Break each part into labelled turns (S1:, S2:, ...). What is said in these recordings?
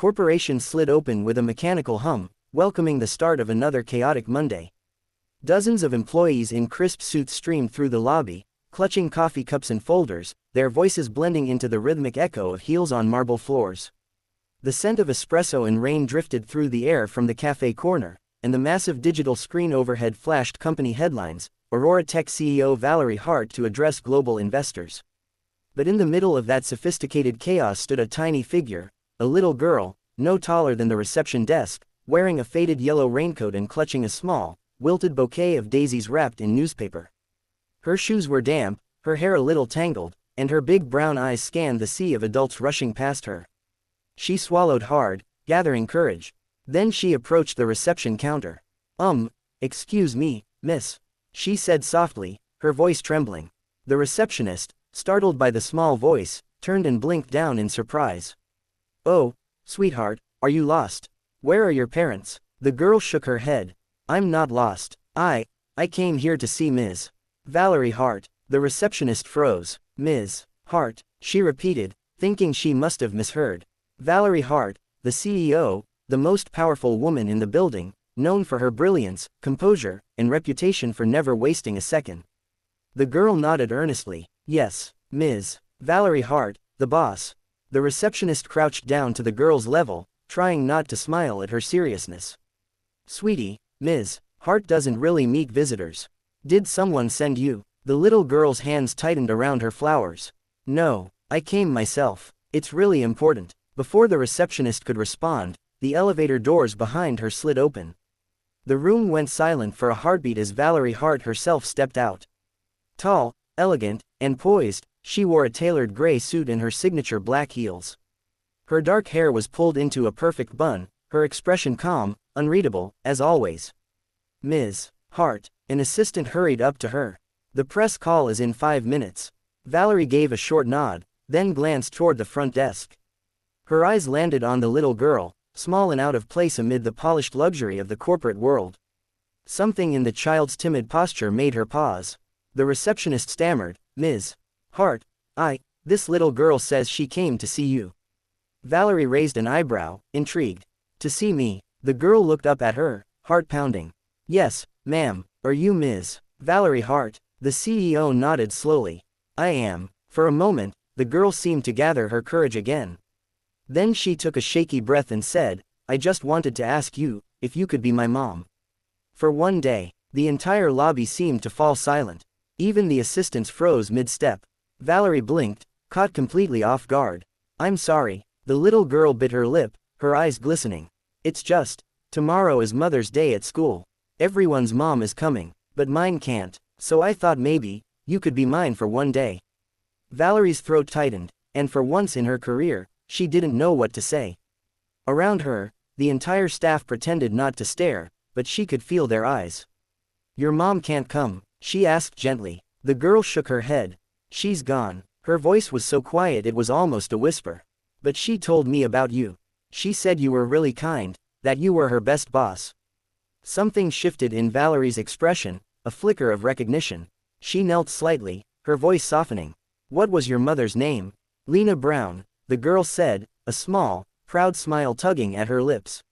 S1: corporation slid open with a mechanical hum, welcoming the start of another chaotic Monday. Dozens of employees in crisp suits streamed through the lobby, clutching coffee cups and folders, their voices blending into the rhythmic echo of heels on marble floors. The scent of espresso and rain drifted through the air from the cafe corner, and the massive digital screen overhead flashed company headlines, Aurora Tech CEO Valerie Hart to address global investors. But in the middle of that sophisticated chaos stood a tiny figure, a little girl, no taller than the reception desk, wearing a faded yellow raincoat and clutching a small, wilted bouquet of daisies wrapped in newspaper. Her shoes were damp, her hair a little tangled, and her big brown eyes scanned the sea of adults rushing past her. She swallowed hard, gathering courage. Then she approached the reception counter. Excuse me, miss," she said softly, her voice trembling. The receptionist, startled by the small voice, turned and blinked down in surprise. "Oh, sweetheart, are you lost? Where are your parents?" The girl shook her head. "I'm not lost. I came here to see Ms. Valerie Hart." The receptionist froze. "Ms. Hart," she repeated, thinking she must have misheard. Valerie Hart, the CEO, the most powerful woman in the building, known for her brilliance, composure, and reputation for never wasting a second. The girl nodded earnestly. "Yes, Ms. Valerie Hart, the boss." The receptionist crouched down to the girl's level, trying not to smile at her seriousness. "Sweetie, Ms. Hart doesn't really meet visitors. Did someone send you?" The little girl's hands tightened around her flowers. "No, I came myself. It's really important." Before the receptionist could respond, the elevator doors behind her slid open. The room went silent for a heartbeat as Valerie Hart herself stepped out. Tall, elegant, and poised, she wore a tailored gray suit and her signature black heels. Her dark hair was pulled into a perfect bun, her expression calm, unreadable, as always. "Ms. Hart," an assistant hurried up to her. "The press call is in 5 minutes." Valerie gave a short nod, then glanced toward the front desk. Her eyes landed on the little girl, small and out of place amid the polished luxury of the corporate world. Something in the child's timid posture made her pause. The receptionist stammered, "Ms. Hart, this little girl says she came to see you." Valerie raised an eyebrow, intrigued. "To see me?" The girl looked up at her, heart pounding. "Yes, ma'am. Are you Ms. Valerie Hart?" The CEO nodded slowly. "I am." For a moment, the girl seemed to gather her courage again. Then she took a shaky breath and said, "I just wanted to ask you, if you could be my mom." For one day, the entire lobby seemed to fall silent. Even the assistants froze mid-step. Valerie blinked, caught completely off guard. "I'm sorry." The little girl bit her lip, her eyes glistening. "It's just, tomorrow is Mother's Day at school. Everyone's mom is coming, but mine can't, so I thought maybe, you could be mine for one day." Valerie's throat tightened, and for once in her career, she didn't know what to say. Around her, the entire staff pretended not to stare, but she could feel their eyes. "Your mom can't come?" she asked gently. The girl shook her head. "She's gone." Her voice was so quiet it was almost a whisper. "But she told me about you. She said you were really kind, that you were her best boss." Something shifted in Valerie's expression, a flicker of recognition. She knelt slightly, her voice softening. "What was your mother's name?" "Lena Brown," the girl said, a small, proud smile tugging at her lips.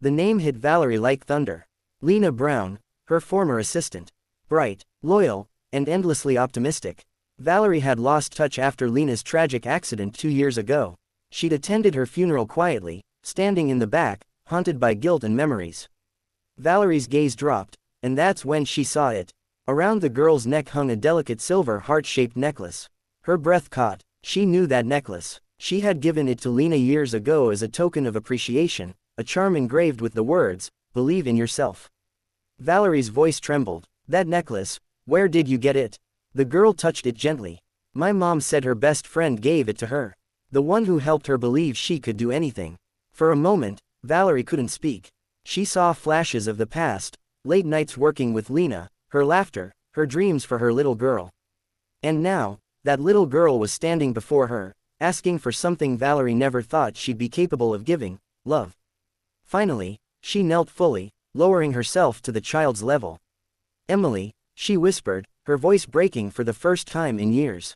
S1: The name hit Valerie like thunder. Lena Brown, her former assistant. Bright, loyal, and endlessly optimistic. Valerie had lost touch after Lena's tragic accident 2 years ago. She'd attended her funeral quietly, standing in the back, haunted by guilt and memories. Valerie's gaze dropped, and that's when she saw it. Around the girl's neck hung a delicate silver heart-shaped necklace. Her breath caught. She knew that necklace. She had given it to Lena years ago as a token of appreciation, a charm engraved with the words, "Believe in yourself." Valerie's voice trembled. "That necklace, where did you get it?" The girl touched it gently. "My mom said her best friend gave it to her. The one who helped her believe she could do anything." For a moment, Valerie couldn't speak. She saw flashes of the past, late nights working with Lena, her laughter, her dreams for her little girl. And now, that little girl was standing before her, asking for something Valerie never thought she'd be capable of giving, love. Finally, she knelt fully, lowering herself to the child's level. "Emily," she whispered, her voice breaking for the first time in years.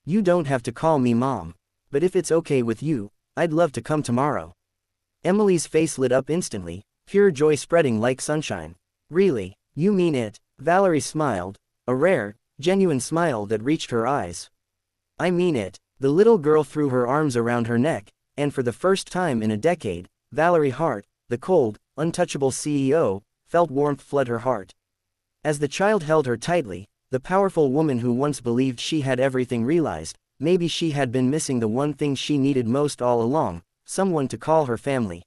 S1: "You don't have to call me Mom. But if it's okay with you, I'd love to come tomorrow." Emily's face lit up instantly, pure joy spreading like sunshine. Really? You mean it? Valerie smiled, a rare, genuine smile that reached her eyes. I mean it. The little girl threw her arms around her neck, and for the first time in a decade, Valerie Hart, the cold, untouchable CEO, felt warmth flood her heart. As the child held her tightly, the powerful woman who once believed she had everything realized, maybe she had been missing the one thing she needed most all along, someone to call her family.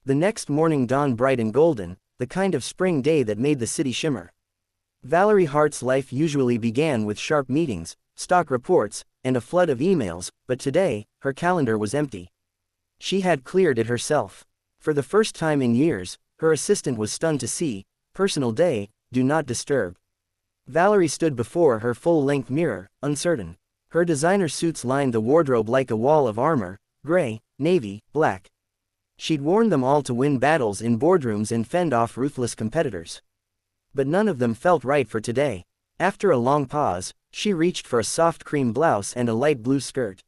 S1: The next morning dawned bright and golden, the kind of spring day that made the city shimmer. Valerie Hart's life usually began with sharp meetings, stock reports, and a flood of emails, but today, her calendar was empty. She had cleared it herself. For the first time in years, her assistant was stunned to see, personal day, do not disturb. Valerie stood before her full-length mirror, uncertain. Her designer suits lined the wardrobe like a wall of armor, gray, navy, black. She'd worn them all to win battles in boardrooms and fend off ruthless competitors. But none of them felt right for today. After a long pause, she reached for a soft cream blouse and a light blue skirt.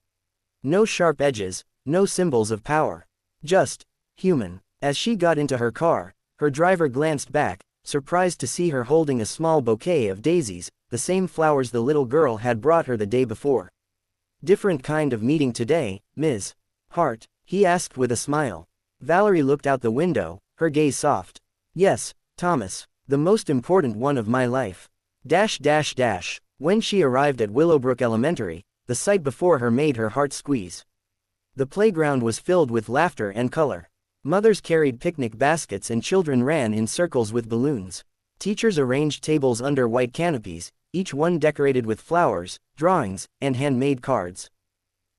S1: No sharp edges, no symbols of power. Just human. As she got into her car, her driver glanced back, surprised to see her holding a small bouquet of daisies, the same flowers the little girl had brought her the day before. Different kind of meeting today, Ms. Hart, he asked with a smile. Valerie looked out the window, her gaze soft. Yes, Thomas, the most important one of my life. When she arrived at Willowbrook Elementary, the sight before her made her heart squeeze. The playground was filled with laughter and color. Mothers carried picnic baskets and children ran in circles with balloons. Teachers arranged tables under white canopies, each one decorated with flowers, drawings, and handmade cards.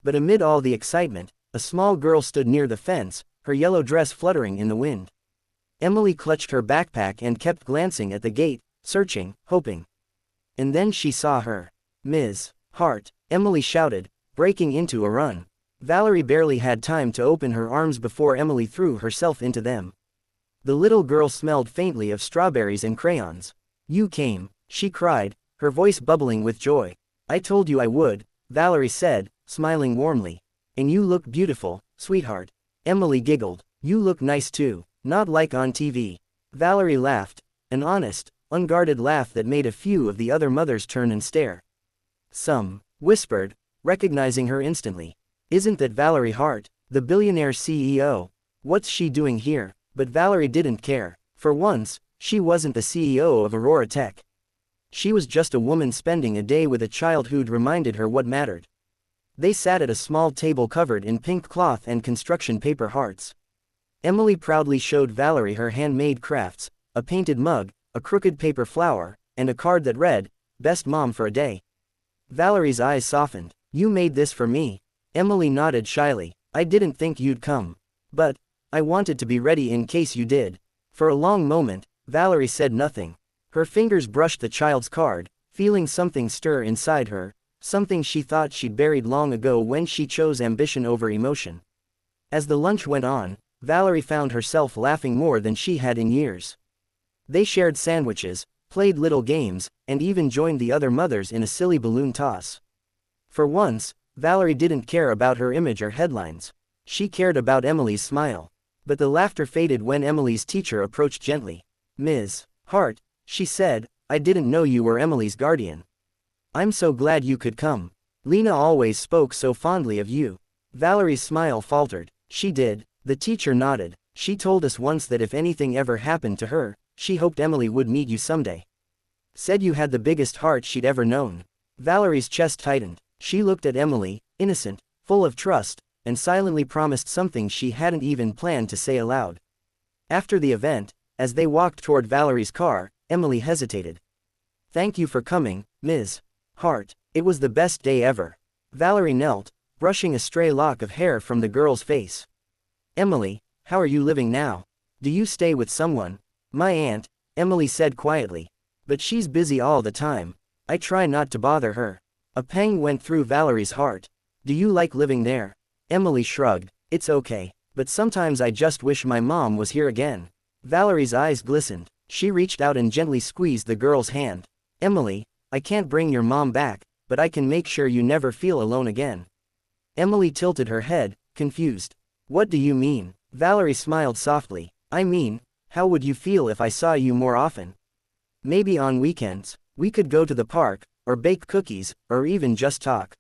S1: But amid all the excitement, a small girl stood near the fence, her yellow dress fluttering in the wind. Emily clutched her backpack and kept glancing at the gate, searching, hoping. And then she saw her. Ms. Hart, Emily shouted, breaking into a run. Valerie barely had time to open her arms before Emily threw herself into them. The little girl smelled faintly of strawberries and crayons. You came, she cried, her voice bubbling with joy. I told you I would, Valerie said, smiling warmly. And you look beautiful, sweetheart. Emily giggled. You look nice too, not like on TV. Valerie laughed, an honest, unguarded laugh that made a few of the other mothers turn and stare. Some whispered, recognizing her instantly. Isn't that Valerie Hart, the billionaire CEO? What's she doing here? But Valerie didn't care. For once, she wasn't the CEO of Aurora Tech. She was just a woman spending a day with a child who'd reminded her what mattered. They sat at a small table covered in pink cloth and construction paper hearts. Emily proudly showed Valerie her handmade crafts, a painted mug, a crooked paper flower, and a card that read, Best Mom for a Day. Valerie's eyes softened. You made this for me. Emily nodded shyly. I didn't think you'd come. But I wanted to be ready in case you did. For a long moment, Valerie said nothing. Her fingers brushed the child's card, feeling something stir inside her, something she thought she'd buried long ago when she chose ambition over emotion. As the lunch went on, Valerie found herself laughing more than she had in years. They shared sandwiches, played little games, and even joined the other mothers in a silly balloon toss. For once, Valerie didn't care about her image or headlines. She cared about Emily's smile. But the laughter faded when Emily's teacher approached gently. Ms. Hart, she said, I didn't know you were Emily's guardian. I'm so glad you could come. Lena always spoke so fondly of you. Valerie's smile faltered. She did. The teacher nodded. She told us once that if anything ever happened to her, she hoped Emily would meet you someday. Said you had the biggest heart she'd ever known. Valerie's chest tightened. She looked at Emily, innocent, full of trust, and silently promised something she hadn't even planned to say aloud. After the event, as they walked toward Valerie's car, Emily hesitated. Thank you for coming, Ms. Hart. It was the best day ever. Valerie knelt, brushing a stray lock of hair from the girl's face. Emily, how are you living now? Do you stay with someone? My aunt, Emily said quietly. But she's busy all the time. I try not to bother her. A pang went through Valerie's heart. Do you like living there? Emily shrugged. It's okay, but sometimes I just wish my mom was here again. Valerie's eyes glistened. She reached out and gently squeezed the girl's hand. Emily, I can't bring your mom back, but I can make sure you never feel alone again. Emily tilted her head, confused. What do you mean? Valerie smiled softly. I mean, how would you feel if I saw you more often? Maybe on weekends, we could go to the park, or bake cookies, or even just talk.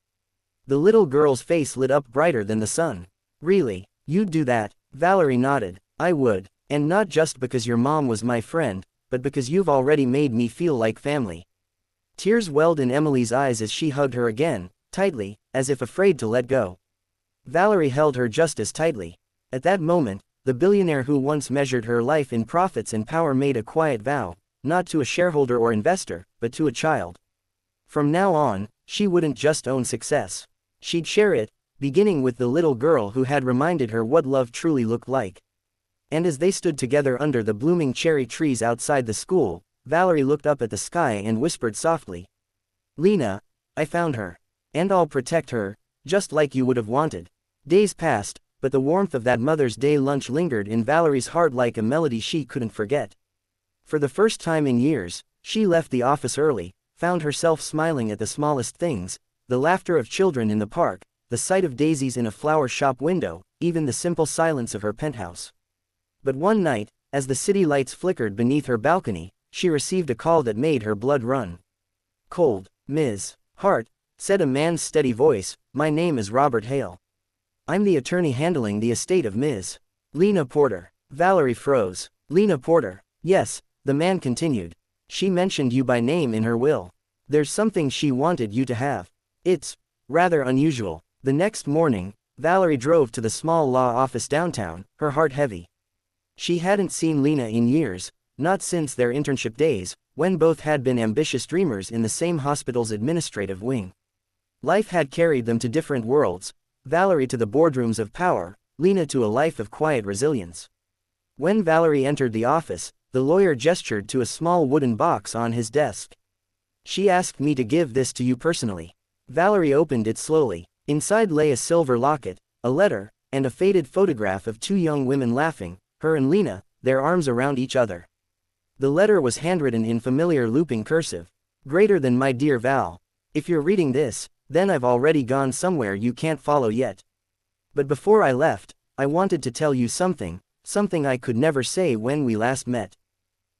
S1: The little girl's face lit up brighter than the sun. Really? You'd do that? Valerie nodded. I would. And not just because your mom was my friend, but because you've already made me feel like family. Tears welled in Emily's eyes as she hugged her again, tightly, as if afraid to let go. Valerie held her just as tightly. At that moment, the billionaire who once measured her life in profits and power made a quiet vow, not to a shareholder or investor, but to a child. From now on, she wouldn't just own success. She'd share it, beginning with the little girl who had reminded her what love truly looked like. And as they stood together under the blooming cherry trees outside the school, Valerie looked up at the sky and whispered softly. Lena, I found her. And I'll protect her, just like you would have wanted. Days passed, but the warmth of that Mother's Day lunch lingered in Valerie's heart like a melody she couldn't forget. For the first time in years, she left the office early, found herself smiling at the smallest things, the laughter of children in the park, the sight of daisies in a flower shop window, even the simple silence of her penthouse. But one night, as the city lights flickered beneath her balcony, she received a call that made her blood run cold. Ms. Hart, said a man's steady voice, my name is Robert Hale. I'm the attorney handling the estate of Ms. Lena Porter. Valerie froze. Lena Porter. Yes, the man continued. She mentioned you by name in her will. There's something she wanted you to have. It's rather unusual. The next morning, Valerie drove to the small law office downtown, her heart heavy. She hadn't seen Lena in years, not since their internship days, when both had been ambitious dreamers in the same hospital's administrative wing. Life had carried them to different worlds, Valerie to the boardrooms of power, Lena to a life of quiet resilience. When Valerie entered the office, the lawyer gestured to a small wooden box on his desk. She asked me to give this to you personally. Valerie opened it slowly. Inside lay a silver locket, a letter, and a faded photograph of two young women laughing, her and Lena, their arms around each other. The letter was handwritten in familiar looping cursive. Greater than my dear Val. If you're reading this, then I've already gone somewhere you can't follow yet. But before I left, I wanted to tell you something I could never say when we last met.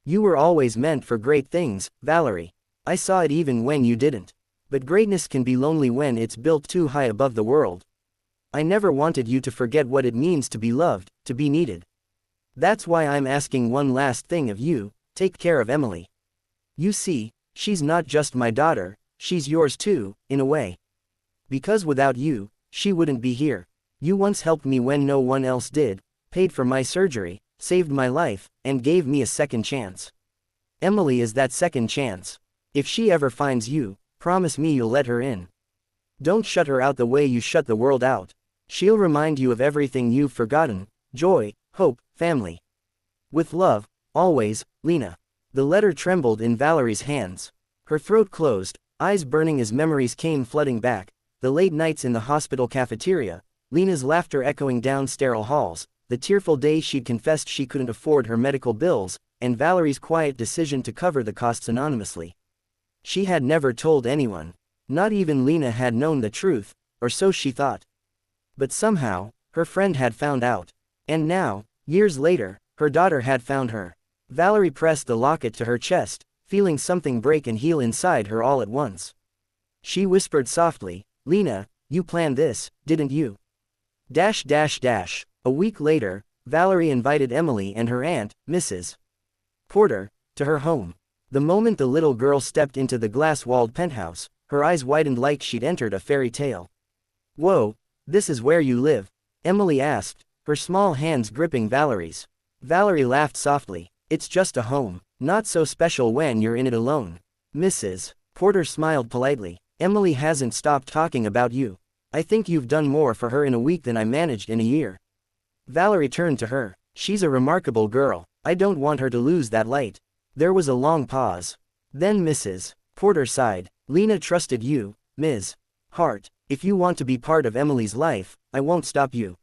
S1: You were always meant for great things, Valerie. I saw it even when you didn't. But greatness can be lonely when it's built too high above the world. I never wanted you to forget what it means to be loved, to be needed. That's why I'm asking one last thing of you, take care of Emily. You see, she's not just my daughter, she's yours too, in a way. Because without you, she wouldn't be here. You once helped me when no one else did, paid for my surgery, saved my life, and gave me a second chance. Emily is that second chance. If she ever finds you, promise me you'll let her in. Don't shut her out the way you shut the world out. She'll remind you of everything you've forgotten, joy, hope, family. With love, always, Lena. The letter trembled in Valerie's hands. Her throat closed, eyes burning as memories came flooding back, the late nights in the hospital cafeteria, Lena's laughter echoing down sterile halls, the tearful days she'd confessed she couldn't afford her medical bills, and Valerie's quiet decision to cover the costs anonymously. She had never told anyone. Not even Lena had known the truth, or so she thought. But somehow, her friend had found out. And now, years later, her daughter had found her. Valerie pressed the locket to her chest, feeling something break and heal inside her all at once. She whispered softly, Lena, you planned this, didn't you? A week later, Valerie invited Emily and her aunt, Mrs. Porter, to her home. The moment the little girl stepped into the glass-walled penthouse, her eyes widened like she'd entered a fairy tale. Whoa, this is where you live? Emily asked, her small hands gripping Valerie's. Valerie laughed softly. It's just a home, not so special when you're in it alone. Mrs. Porter smiled politely. Emily hasn't stopped talking about you. I think you've done more for her in a week than I managed in a year. Valerie turned to her. She's a remarkable girl. I don't want her to lose that light. There was a long pause. Then Mrs. Porter sighed. Lena trusted you, Ms. Hart. If you want to be part of Emily's life, I won't stop you.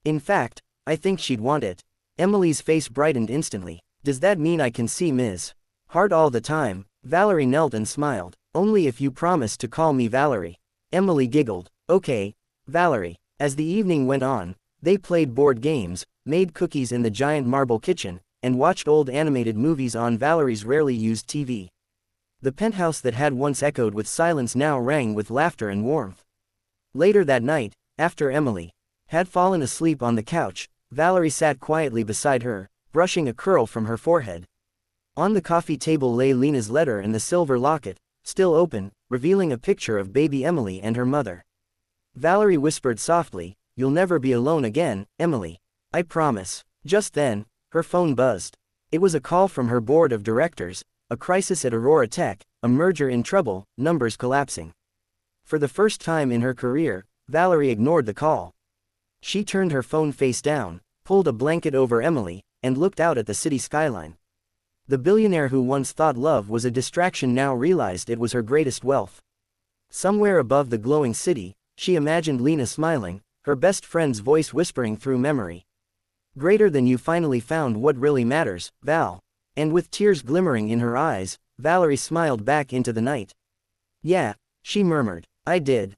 S1: In fact, I think she'd want it. Emily's face brightened instantly. Does that mean I can see Ms. Hart all the time? Valerie knelt and smiled. Only if you promise to call me Valerie. Emily giggled. Okay, Valerie. As the evening went on, they played board games, made cookies in the giant marble kitchen, and watched old animated movies on Valerie's rarely used TV. The penthouse that had once echoed with silence now rang with laughter and warmth. Later that night, after Emily had fallen asleep on the couch, Valerie sat quietly beside her, brushing a curl from her forehead. On the coffee table lay Lena's letter and the silver locket, still open, revealing a picture of baby Emily and her mother. Valerie whispered softly, "You'll never be alone again, Emily. I promise." Just then, her phone buzzed. It was a call from her board of directors, a crisis at Aurora Tech, a merger in trouble, numbers collapsing. For the first time in her career, Valerie ignored the call. She turned her phone face down, pulled a blanket over Emily, and looked out at the city skyline. The billionaire who once thought love was a distraction now realized it was her greatest wealth. Somewhere above the glowing city, she imagined Lena smiling, her best friend's voice whispering through memory. "Greater than you finally found what really matters, Val." And with tears glimmering in her eyes, Valerie smiled back into the night. "Yeah," she murmured, "I did."